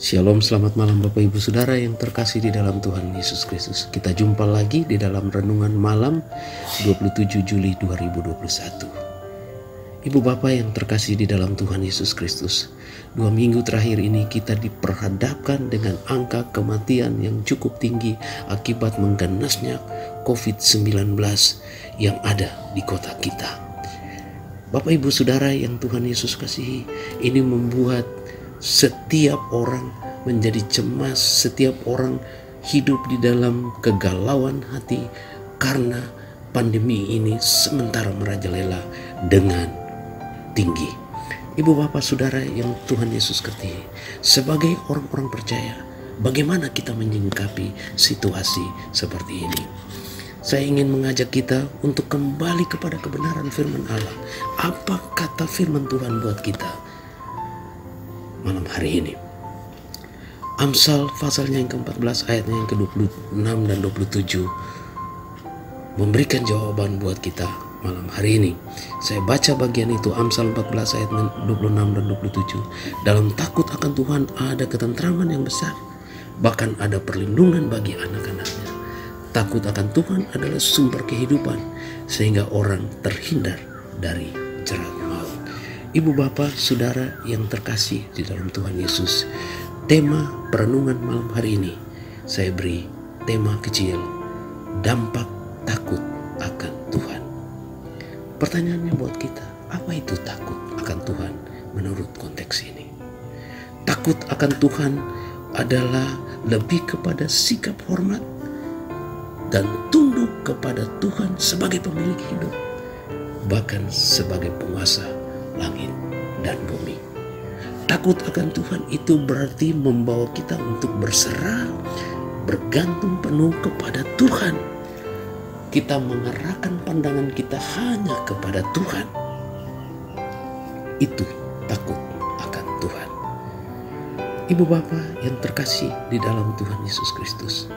Shalom, selamat malam Bapak Ibu Saudara yang terkasih di dalam Tuhan Yesus Kristus. Kita jumpa lagi di dalam renungan malam 27 Juli 2021. Ibu Bapak yang terkasih di dalam Tuhan Yesus Kristus, 2 minggu terakhir ini kita diperhadapkan dengan angka kematian yang cukup tinggi akibat mengganasnya COVID-19 yang ada di kota kita. Bapak Ibu Saudara yang Tuhan Yesus kasihi, ini membuat setiap orang menjadi cemas, setiap orang hidup di dalam kegalauan hati karena pandemi ini sementara merajalela dengan tinggi. Ibu bapak saudara yang Tuhan Yesus kasihi, sebagai orang-orang percaya, bagaimana kita menyikapi situasi seperti ini? Saya ingin mengajak kita untuk kembali kepada kebenaran firman Allah. Apa kata firman Tuhan buat kita malam hari ini? Amsal pasalnya yang ke-14 ayatnya yang ke-26 dan 27 memberikan jawaban buat kita malam hari ini. Saya baca bagian itu, Amsal 14 ayat 26 dan 27. Dalam takut akan Tuhan ada ketentraman yang besar, bahkan ada perlindungan bagi anak-anaknya. Takut akan Tuhan adalah sumber kehidupan, sehingga orang terhindar dari jerat maut. Ibu bapak saudara yang terkasih di dalam Tuhan Yesus, tema perenungan malam hari ini saya beri tema kecil, dampak takut akan Tuhan. Pertanyaannya buat kita, apa itu takut akan Tuhan menurut konteks ini? Takut akan Tuhan adalah lebih kepada sikap hormat dan tunduk kepada Tuhan sebagai pemilik hidup, bahkan sebagai penguasa langit dan bumi. Takut akan Tuhan itu berarti membawa kita untuk berserah, bergantung penuh kepada Tuhan. Kita mengarahkan pandangan kita hanya kepada Tuhan. Itu takut akan Tuhan. Ibu bapak yang terkasih di dalam Tuhan Yesus Kristus,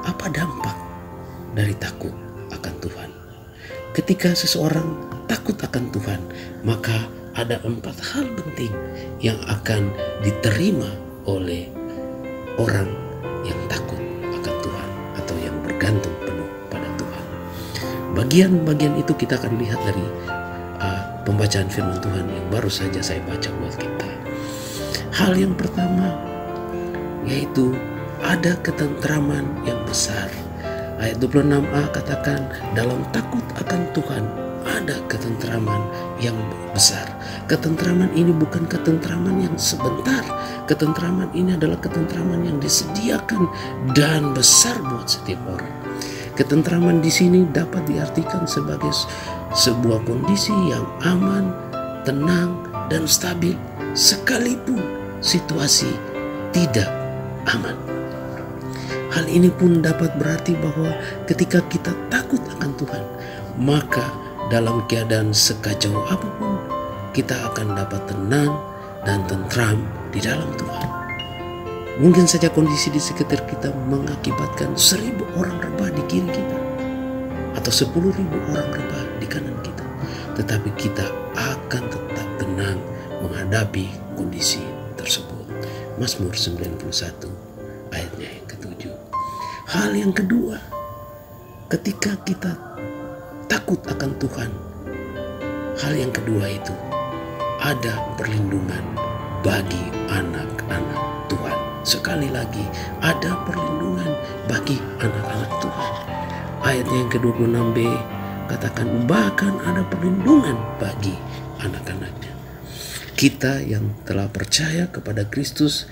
apa dampak dari takut akan Tuhan? Ketika seseorang takut akan Tuhan, maka ada 4 hal penting yang akan diterima oleh orang yang takut akan Tuhan atau yang bergantung penuh pada Tuhan. Bagian-bagian itu kita akan lihat dari pembacaan firman Tuhan yang baru saja saya baca buat kita. Hal yang pertama yaitu ada ketentraman yang besar. Ayat 26a katakan, dalam takut akan Tuhan ada ketentraman yang besar. Ketentraman ini bukan ketentraman yang sebentar. Ketentraman ini adalah ketentraman yang disediakan dan besar buat setiap orang. Ketentraman di sini dapat diartikan sebagai sebuah kondisi yang aman, tenang, dan stabil sekalipun situasi tidak aman. Hal ini pun dapat berarti bahwa ketika kita takut akan Tuhan, maka dalam keadaan sekacau apapun, kita akan dapat tenang dan tentram di dalam Tuhan. Mungkin saja kondisi di sekitar kita mengakibatkan 1.000 orang rebah di kiri kita, atau 10.000 orang rebah di kanan kita, tetapi kita akan tetap tenang menghadapi kondisi tersebut. Mazmur 91 ayatnya yang ke-7. Hal yang kedua, ketika kita takut akan Tuhan, hal yang kedua itu ada perlindungan bagi anak-anak Tuhan. Sekali lagi, ada perlindungan bagi anak-anak Tuhan. Ayatnya yang ke-26b katakan, bahkan ada perlindungan bagi anak-anaknya. Kita yang telah percaya kepada Kristus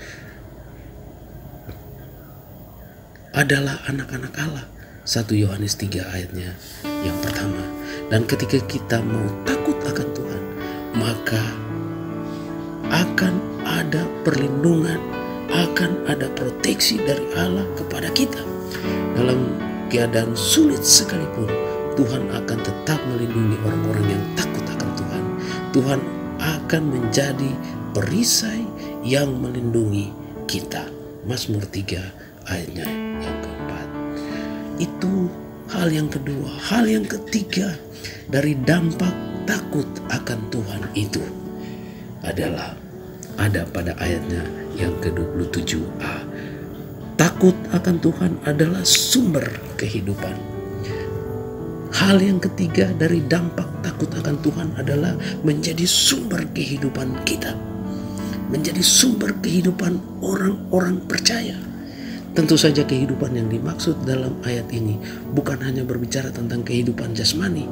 adalah anak-anak Allah. 1 Yohanes 3 ayatnya yang pertama. Dan ketika kita mau takut akan Tuhan, maka akan ada perlindungan, akan ada proteksi dari Allah kepada kita. Dalam keadaan sulit sekalipun, Tuhan akan tetap melindungi orang-orang yang takut akan Tuhan. Tuhan akan menjadi perisai yang melindungi kita. Mazmur 3 ayatnya yang keempat. Itu hal yang kedua. Hal yang ketiga dari dampak takut akan Tuhan itu adalah ada pada ayatnya yang ke-27a. Takut akan Tuhan adalah sumber kehidupan. Hal yang ketiga dari dampak takut akan Tuhan adalah menjadi sumber kehidupan kita. Menjadi sumber kehidupan orang-orang percaya. Tentu saja kehidupan yang dimaksud dalam ayat ini bukan hanya berbicara tentang kehidupan jasmani,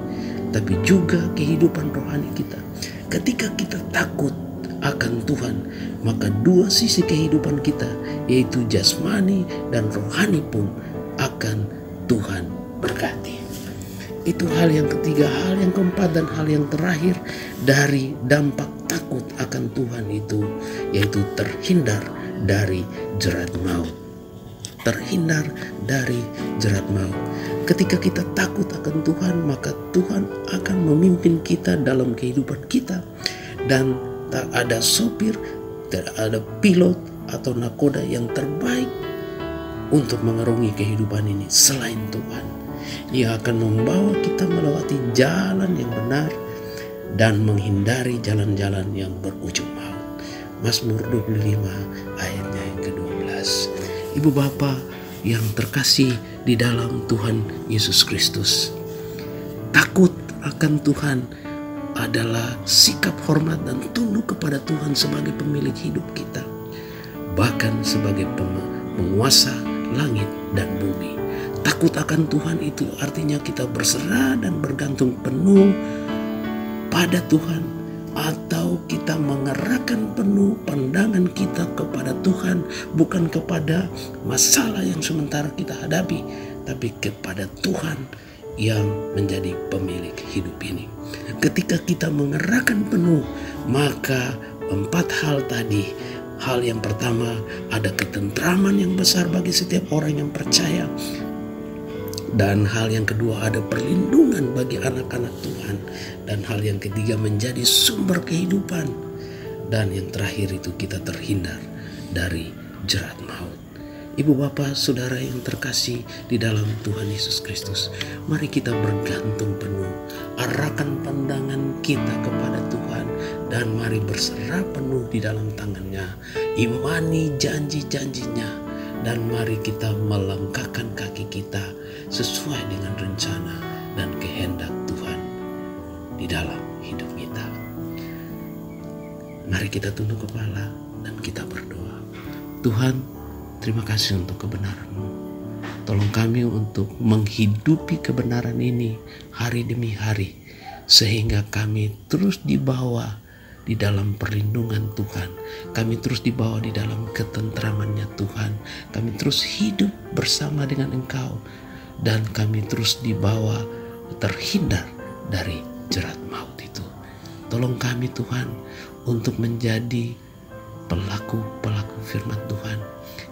tapi juga kehidupan rohani kita. Ketika kita takut akan Tuhan, maka dua sisi kehidupan kita, yaitu jasmani dan rohani pun akan Tuhan berkati. Itu hal yang ketiga. Hal yang keempat dan hal yang terakhir dari dampak takut akan Tuhan itu, yaitu terhindar dari jerat maut. Terhindar dari jerat maut. Ketika kita takut akan Tuhan, maka Tuhan akan memimpin kita dalam kehidupan kita. Dan tak ada sopir, tak ada pilot atau nakoda yang terbaik untuk mengarungi kehidupan ini selain Tuhan. Ia akan membawa kita melewati jalan yang benar dan menghindari jalan-jalan yang berujung maut. Mazmur 25 ayatnya yang ke-12. Ibu bapa yang terkasih di dalam Tuhan Yesus Kristus, takut akan Tuhan adalah sikap hormat dan tunduk kepada Tuhan sebagai pemilik hidup kita, bahkan sebagai penguasa langit dan bumi. Takut akan Tuhan itu artinya kita berserah dan bergantung penuh pada Tuhan, atau kita mengerahkan penuh pandangan kita kepada Tuhan, bukan kepada masalah yang sementara kita hadapi, tapi kepada Tuhan yang menjadi pemilik hidup ini. Ketika kita mengerahkan penuh, maka 4 hal tadi. Hal yang pertama, ada ketentraman yang besar bagi setiap orang yang percaya. Dan hal yang kedua, ada perlindungan bagi anak-anak Tuhan. Dan hal yang ketiga, menjadi sumber kehidupan. Dan yang terakhir itu, kita terhindar dari jerat maut. Ibu bapa saudara yang terkasih di dalam Tuhan Yesus Kristus, mari kita bergantung penuh, arahkan pandangan kita kepada Tuhan, dan mari berserah penuh di dalam tangannya, imani janji-janjinya, dan mari kita melangkahkan kaki kita sesuai dengan rencana dan kehendak Tuhan di dalam hidup kita. Mari kita tunduk kepala dan kita berdoa. Tuhan, terima kasih untuk kebenaran-Mu. Tolong kami untuk menghidupi kebenaran ini hari demi hari, sehingga kami terus dibawa di dalam perlindungan Tuhan. Kami terus dibawa di dalam ketentramannya Tuhan. Kami terus hidup bersama dengan Engkau. Dan kami terus dibawa terhindar dari jerat maut itu. Tolong kami Tuhan untuk menjadi pelaku-pelaku firman Tuhan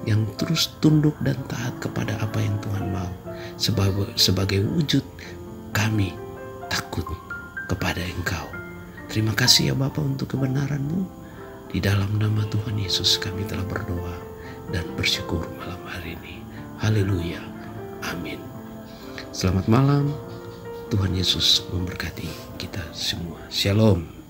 yang terus tunduk dan taat kepada apa yang Tuhan mau, sebagai wujud kami takut kepada Engkau. Terima kasih ya Bapa untuk kebenaran-Mu. Di dalam nama Tuhan Yesus kami telah berdoa dan bersyukur malam hari ini. Haleluya. Amin. Selamat malam. Tuhan Yesus memberkati kita semua. Shalom.